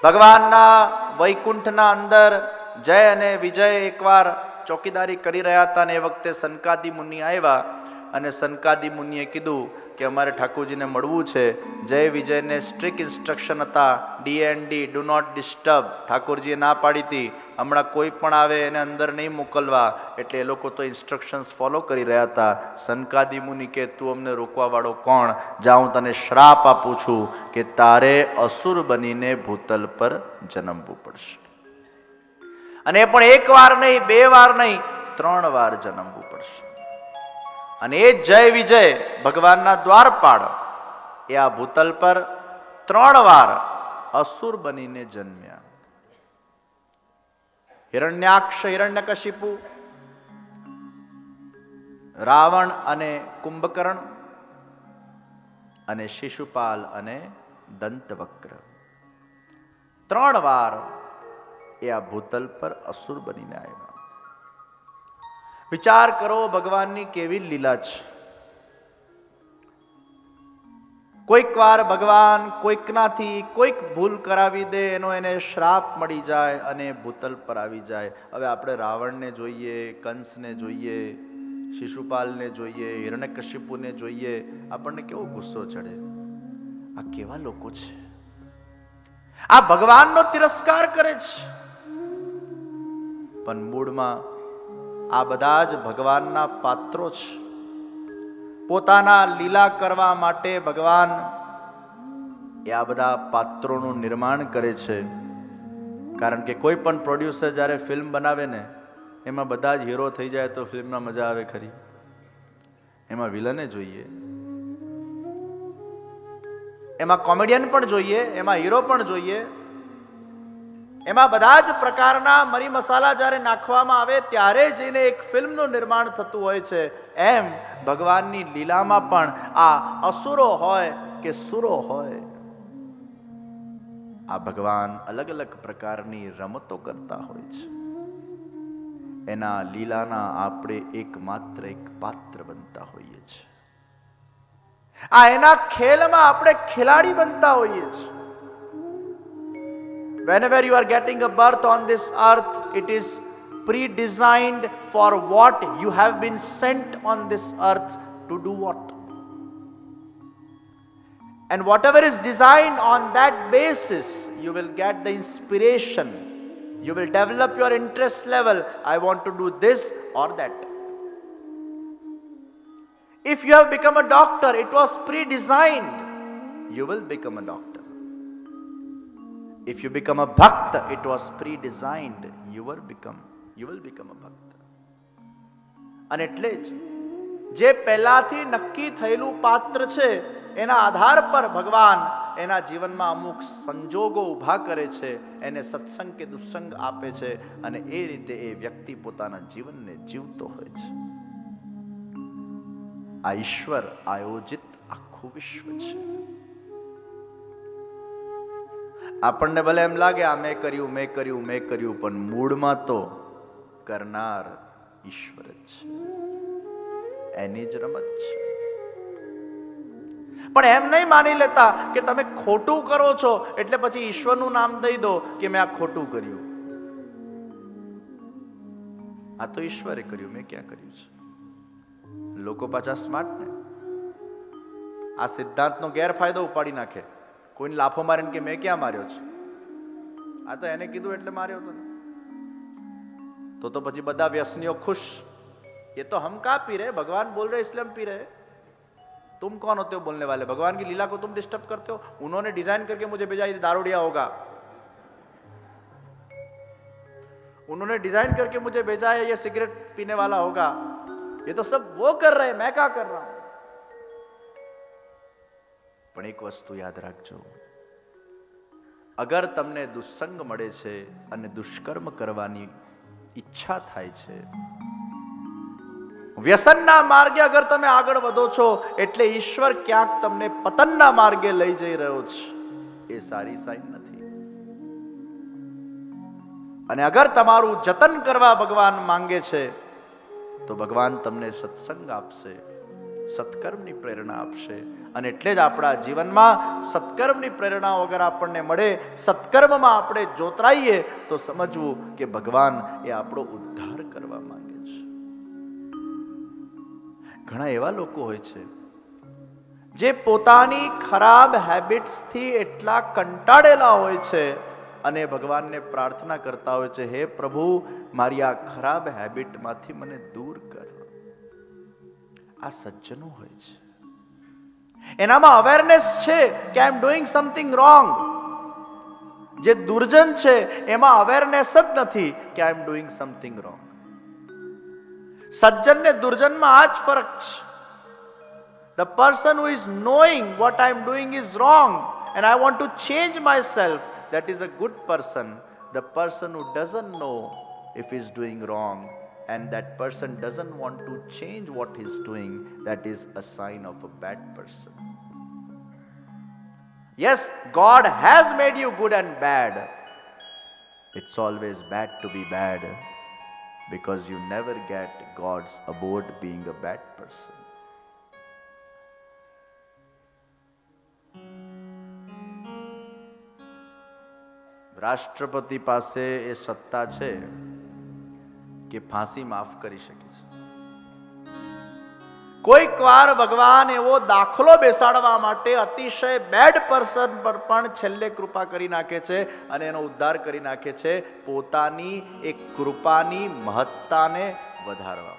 ભગવાનના વૈકુંઠના અંદર જય અને વિજય એકવાર ચોકીદારી કરી રહ્યા હતા, અને એ વખતે સનકાદિ મુનિ આવ્યા અને સનકાદિ મુનિએ કીધું કે અમારે ઠાકોરજીને મળવું છે. જય વિજયને સ્ટ્રિક્ટ ઇન્સ્ટ્રક્શન હતા, DND, ડુ નોટ ડિસ્ટર્બ. ઠાકોરજીએ ના પાડી હતી, હમણાં કોઈ પણ આવે એને અંદર નહીં મોકલવા. એટલે એ લોકો તો ઇન્સ્ટ્રક્શન્સ ફોલો કરી રહ્યા હતા. સનકાદિ મુનિ કે તું અમને રોકવા વાળો કોણ? જા, હું તને શ્રાપ આપું છું કે તારે અસુર બનીને ભૂતલ પર જન્મવું પડશે. અને એ પણ એક વાર નહીં, 2 વાર નહીં, 3 વાર જન્મવું પડશે. અને એ જય વિજય ભગવાનના દ્વારપાળ એ આ ભૂતલ પર 3 વાર અસુર બનીને જન્મ્યા. હિરણ્યાક્ષ, હિરણ્યકશિપુ, રાવણ અને કુંભકર્ણ, અને શિશુપાલ અને દંતવક્ર. 3 વાર એ આ ભૂતલ પર અસુર બનીને આવ્યા. વિચાર કરો ભગવાનની કેવી લીલા છે. કોઈક વાર ભગવાન કોઈકનાથી કોઈક ભૂલ કરાવી દે, એનો એને શ્રાપ મળી જાય અને ભૂતલ પર આવી જાય. હવે આપણે રાવણને જોઈએ, કંસને જોઈએ, શિશુપાલને જોઈએ, હિરણ્યકશિપુને જોઈએ, આપણને કેવો ગુસ્સો ચડે. આ કેવા લોકો છે! આ ભગવાનનો તિરસ્કાર કરે છે. પણ મૂળમાં આ બધા જ ભગવાનના પાત્રો છે. પોતાના લીલા કરવા માટે ભગવાન એ આ બધા પાત્રોનું નિર્માણ કરે છે. કારણ કે કોઈ પણ પ્રોડ્યુસર જ્યારે ફિલ્મ બનાવે ને, એમાં બધા જ હીરો થઈ જાય તો ફિલ્મમાં મજા આવે ખરી? એમાં વિલને જોઈએ, એમાં કોમેડિયન પણ જોઈએ, એમાં હીરો પણ જોઈએ, એમાં બધા જ પ્રકારના મરી મસાલા જ્યારે નાખવામાં આવે ત્યારે જઈને એક ફિલ્મનું નિર્માણ થતું હોય છે. એમ ભગવાનની લીલામાં પણ આ અસુરો હોય કે સુરો હોય, આ ભગવાન અલગ અલગ પ્રકારની રમતો કરતા હોય છે. એના લીલાના આપણે એકમાત્ર એક પાત્ર બનતા હોઈએ છીએ. આ એના ખેલમાં આપણે ખેલાડી બનતા હોઈએ છીએ. Whenever you are getting a birth on this earth, it is pre-designed for what you have been sent on this earth to do what. And whatever is designed on that basis, you will get the inspiration. You will develop your interest level. I want to do this or that. If you have become a doctor, it was pre-designed. You will become a doctor. If you become a bhakta, it was pre-designed. You will become a bhakta. અને એટલે જ જે પહેલાથી નક્કી થયેલું પાત્ર છે, એના આધાર પર ભગવાન એના જીવનમાં અમુક સંજોગો ઊભા કરે છે, એને સત્સંગ કે દુસ્સંગ આપે છે, અને એ રીતે એ વ્યક્તિ પોતાના જીવનને જીવતો હોય છે. આ ઈશ્વર આયોજિત આખું વિશ્વ છે. આપણને ભલે એમ લાગે આ મેં કર્યું, પણ મૂળમાં તો કરનાર ઈશ્વર જ છે. એની જ રમત છે. પણ એમ નહીં માની લેતા કે તમે ખોટું કરો છો એટલે પછી ઈશ્વરનું નામ દઈ દો કે મેં આ ખોટું કર્યું. આ તો ઈશ્વરે કર્યું, મેં ક્યાં કર્યું છે? લોકો પાછા સ્માર્ટ ને આ સિદ્ધાંતનો ગેરફાયદો ઉપાડી નાખે. કોઈને લાફો મારીને કે મેં ક્યાં માર્યો છે, આ તો એને કીધું એટલે માર્યો હતો. તો પછી બધા વ્યસનીઓ ખુશ. ये तो हम कहाँ पी रहे, भगवान बोल रहे इसलिए हम पी रहे. तुम कौन होते हो बोलने वाले? भगवान की लीला को तुम डिस्टर्ब करते हो. उन्होंने डिजाइन करके मुझे भेजा ये दारूडिया होगा, उन्होंने डिजाइन करके मुझे भेजा है ये सिगरेट पीने वाला होगा. ये तो सब वो कर रहे हैं, मैं क्या कर रहा हूं? પણ એક વસ્તુ યાદ રાખજો, અગર તમને દુસ્સંગ મળે છે અને દુષ્કર્મ કરવાની ઈચ્છા થાય છે, વ્યસનના માર્ગે અગર તમે આગળ વધો છો, એટલે ઈશ્વર ક્યાંક તમને પતનના માર્ગે લઈ જઈ રહ્યો છે, એ સારી સાઈન નથી. અને અગર તમારું જતન કરવા ભગવાન માંગે છે, તો ભગવાન તમને સત્સંગ આપશે, સત્કર્મની પ્રેરણા આપશે. અને એટલે જ આપણા જીવનમાં સત્કર્મની પ્રેરણા વગર આપણને મળે, સત્કર્મમાં આપણે જોતરાઈએ તો સમજવું કે ભગવાન એ આપણો ઉદ્ધાર કરવા માંગે છે. ઘણા એવા લોકો હોય છે જે પોતાની ખરાબ હેબિટ્સથી એટલા કંટાળેલા હોય છે અને ભગવાનને પ્રાર્થના કરતા હોય છે, હે પ્રભુ, મારી આ ખરાબ હેબિટમાંથી મને દૂર કર. આ સજ્જનો હોય છે, એનામાં અવેરનેસ છે કે આઈ એમ ડુઈંગ સમથિંગ રોંગ. જે દુર્જન છે એમાં અવેરનેસ જ નથી કે આઈ એમ ડુઈંગ સમથિંગ રોંગ. સજ્જન ને દુર્જનમાં આ જ ફરક છે. The person who is knowing what I am doing is wrong and I want to change myself, that is a good person. The person who doesn't know if he is doing wrong and that person doesn't want to change what he is doing, that is a sign of a bad person. Yes, God has made you good and bad. It's always bad to be bad because you never get God's abode being a bad person. રાષ્ટ્રપતિ પાસે એ સત્તા છે કે ફાંસી માફ કરી શકે છે. કોઈક વાર ભગવાન એવો દાખલો બેસાડવા માટે અતિશય બેડ પર્સન પર પણ છેલ્લે કૃપા કરી નાખે છે અને એનો ઉદ્ધાર કરી નાખે છે, પોતાની એક કૃપાની મહત્તાને વધારવા.